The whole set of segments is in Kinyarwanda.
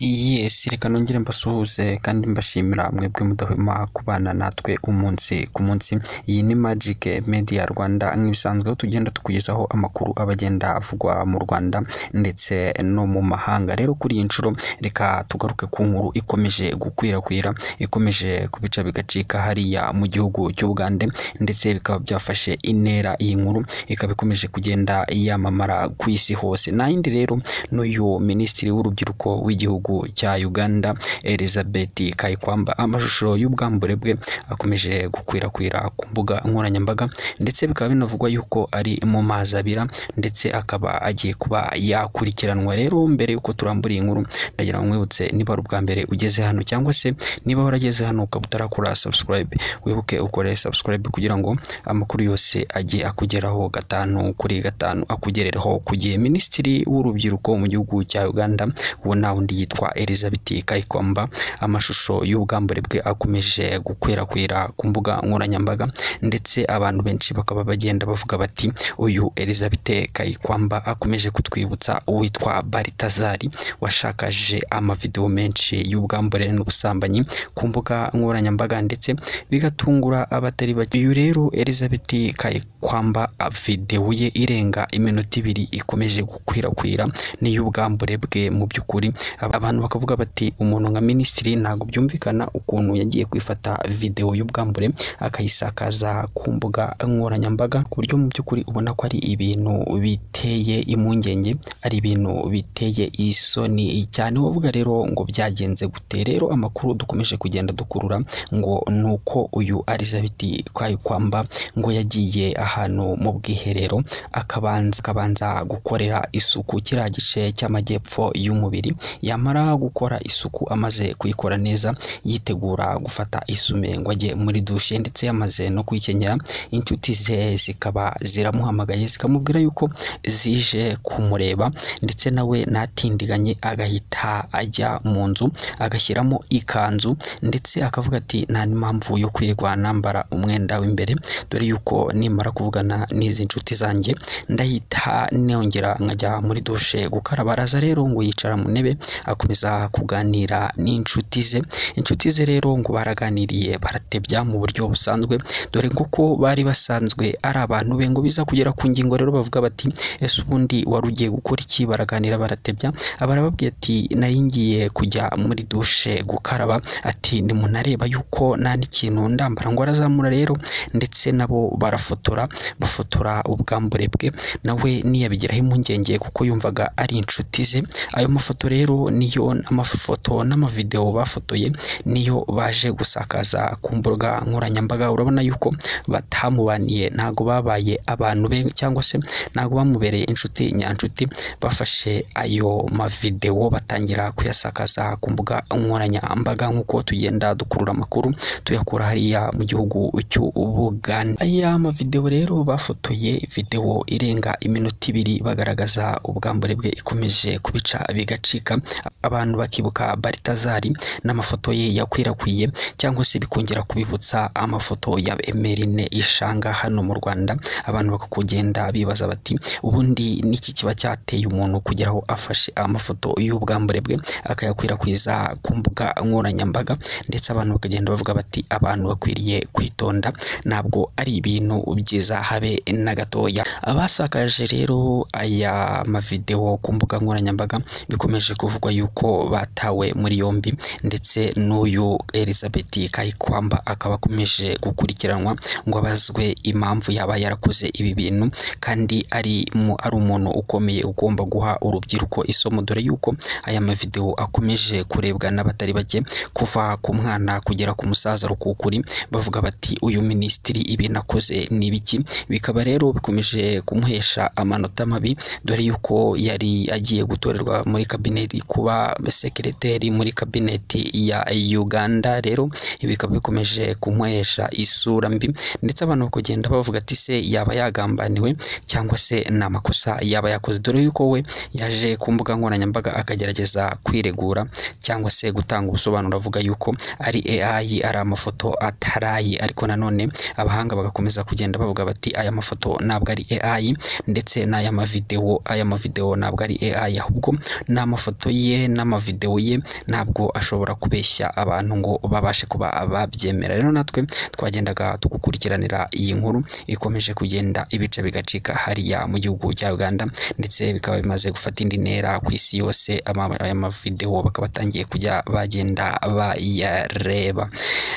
Yes, reka nongere mbasuhuze kandi mbashimira mwebwe mudahwema kubana natwe umunsi ku munsi. Iyi ni Magic Media Rwanda, nk'ibisanzwe tugenda tukugezaho amakuru abagenda avugwa mu Rwanda ndetse no mu mahanga. Rero kuri iyi nshuro reka tugaruke ku nkuru ikomeje gukwirakwira, ikomeje kubica bigacika hariya mu gihugu cy'Ubugande, ndetse bikaba byafashe intera. Iyi nkuru ikaba ikomeje kugenda yamamara ku isi hose. Nayindi rero n'uyu minisitiri w'urubyiruko w'igihugu cya Uganda Elizabeth Kayikwamba, amashusho y'ubwambure bwe akomeje gukwirakwira ku mbuga nkoranyambaga, ndetse bikaba binavugwa yuko ari mu mazi abira, ndetse akaba agiye kuba yakurikiranwa. Rero mbere yuko turambura iyi nkuru, ndagira ngo mwibutse niba ari ubwa mbere ugeze hano, cyangwa se niba warageze hano ukaba utarakora subscribe, wibuke ukore subscribe kugira ngo amakuru yose ajye akugeraho gatanu kuri gatanu, akugerereho ku gihe. Minisitiri w'urubyiruko mu gihugu cya Uganda ubona undi yitwa Elizabeth Kayikwamba, amashusho y'ubwambure bwe akomeje gukwirakwira ku mbuga nkoranyambaga, ndetse abantu benshi bakaba bagenda bavuga bati uyu Elizabeth Kayikwamba akomeje kutwibutsa uwitwa Baritazari washakaje amavideo menshi y'ubwambure n'ubusambanyi ku mbuga nkoranyambaga, ndetse bigatungura abatari bake. Uyu rero Elizabeth Kayikwamba video ye irenga iminota 2 ikomeje gukwirakwira n'iy'ubwambure bwe. Mu by'ukuri abantu bakavuga bati umuntu nka minisitiri ntago byumvikana ukuntu yagiye kwifata video y'ubwambure akayisakaza ku mbuga nkoranyambaga, ku buryo mu by'ukuri ubona ko ari ibintu biteye impungenge, ari ibintu biteye isoni cyane. Wavuga rero ngo byagenze gute? Rero amakuru dukomeje kugenda dukurura ngo nuko uyu Elizabeth Kayikwamba ngo yagiye ahantu mu bwiherero akabanza gukorera isuku kiriya gice cy'amajyepfo y'umubiri, yamara gukora isuku amaze kuyikora neza yitegura gufata isume ngo ajye muri dushe, ndetse yamaze no kwikenyera, inshuti ze zikaba ziramuhamagaye zikamubwira yuko zije kumureba, ndetse nawe natindiganye agahita ajya mu nzu agashyiramo ikanzu, ndetse akavuga ati nta mpamvu yo kwirirwa nambara umwenda w'imbere, dore yuko nimara kuvugana n'izi nshuti zanjye ndahita nongera nkajya muri dushe gukaraba. Araza rero ngo yicara mu ntebe akomeza kuganira n'inshuti ze. Inshuti ze rero ngo baraganiriye baratebya mu buryo busanzwe, dore ko bari basanzwe ari abantu be, ngo biza kugera ku ngingo rero bavuga bati ese ubundi wari ugiye gukora iki? Baraganira baratebya, barababwiye ati nari ngiye kujya muri dushe gukaraba, ati nimunareba yuko nta n'ikintu ndambara. Ngo arazamura rero, ndetse nabo bafotora ubwambure bwe, nawe niyabigiraho impungenge kuko yumvaga ari inshuti ze. Ayo mafoto rero niyo amafoto n'amavideo bafotoye niyo baje gusakaza ku mbuga nkoranyambaga. Urabona yuko batamubaniye, ntago babaye abantu be, cyangwa se ntago bamubereye inshuti nyanshuti. Bafashe ayo mavideo batangira kuyasakaza ku mbuga nkoranyambaga, nk'uko tugenda dukurura amakuru tuyakura hariya mu gihugu cy'Ubugande. Aya mavideo rero bafotoye video irenga iminota 2 bagaragaza ubwambure bwe ikomeje kubica bigacika, abantu bakibuka Baritazari n'amafoto ye yakwirakwiye, cyangwa se bikongera kubibutsa amafoto ya Emeline Ishanga hano mu Rwanda. Abantu bakakugenda bibaza bati ubundi niki kiba cyateye umuntu kugeraho afashe amafoto y'ubwambure bwe akayakwirakwiza ku mbuga nkoranyambaga, ndetse abantu bakagenda bavuga bati abantu bakwiriye kwitonda, ntabwo ari ibintu byiza habe na gatoya. Abasakaje rero aya mavideo ku mbuga nkoranyambaga bikomeje kuvugwa yuko batawe muri yombi, ndetse n'uyu Elizabeth Kayikwamba akaba akomeje gukurikiranwa ngo abazwe impamvu yaba yarakoze ibi bintu, kandi ari umuntu ukomeye ugomba guha urubyiruko isomo, dore yuko aya mavideo akomeje kurebwa n'abatari bake, kuva ku mwana kugera ku musaza rukukuri, bavuga bati uyu minisitiri ibintu akoze ni biki. Bikaba rero bikomeje kumuhesha amanota mabi, dore yuko yari agiye gutorerwa muri kabineti kuba sekreteri muri kabineti ya Uganda. Rero bikaba bikomeje bikomeje kumuhesha isura mbi ndetse abantu kugenda bavuga ati se yaba yagambaniwe cyangwa se n'amakosa yaba yakoze, dore yuko we yaje ku mbuga nkoranyambaga akagerageza kwiregura cyangwa se gutanga ubusobanuro avuga yuko ari AI, ari amafoto atarayi, ariko nanone abahanga bagakomeza kugenda bavuga bati aya mafoto ntabwo ari AI ndetse n'aya mavideo ntabwo ari AI, ahubwo n'amafoto ye n'amavideo ye ntabwo ashobora kubeshya abantu ngo babashe kuba babyemera. Rero natwe twagendaga tugukurikiranira iyi nkuru ikomeje kugenda ibice bigacika hariya mu gihugu cya Uganda ndetse bikaba bimaze gufata indi ntera ku isi yose, aya mavideo bakaba batangiye kujya bagenda bayareba.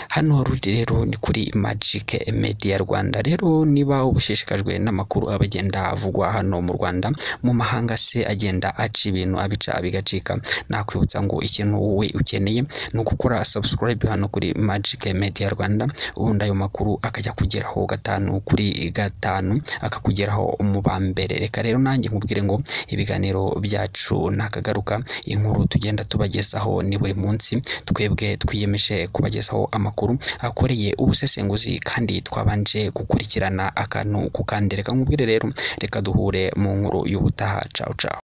Hano rero ni kuri Magic Media Rwanda. Rero niba ubushishikajwe n'amakuru abagenda avugwa hano mu Rwanda, mu mahanga se agenda aca ibintu abica bigacika, nakwibutsa ngo ikintu wowe ukeneye ni ugukora subscribe hano kuri Magic Media Rwanda, ubundi ayo makuru akajya kugeraho 5 kuri 5 akakugeraho mu bambere. Reka rero nanjye nkubwire ngo ibiganiro byacu nakagaruka, inkuru tugenda tubagezaho ni buri munsi, twebwe twiyemeje kubagezaho amakuru akoreye ubusesenguzi kandi twabanje gukurikirana akantu kukandereka. Nkubwire rero reka duhure mu nkuru y'ubutaha. Ciao ciao.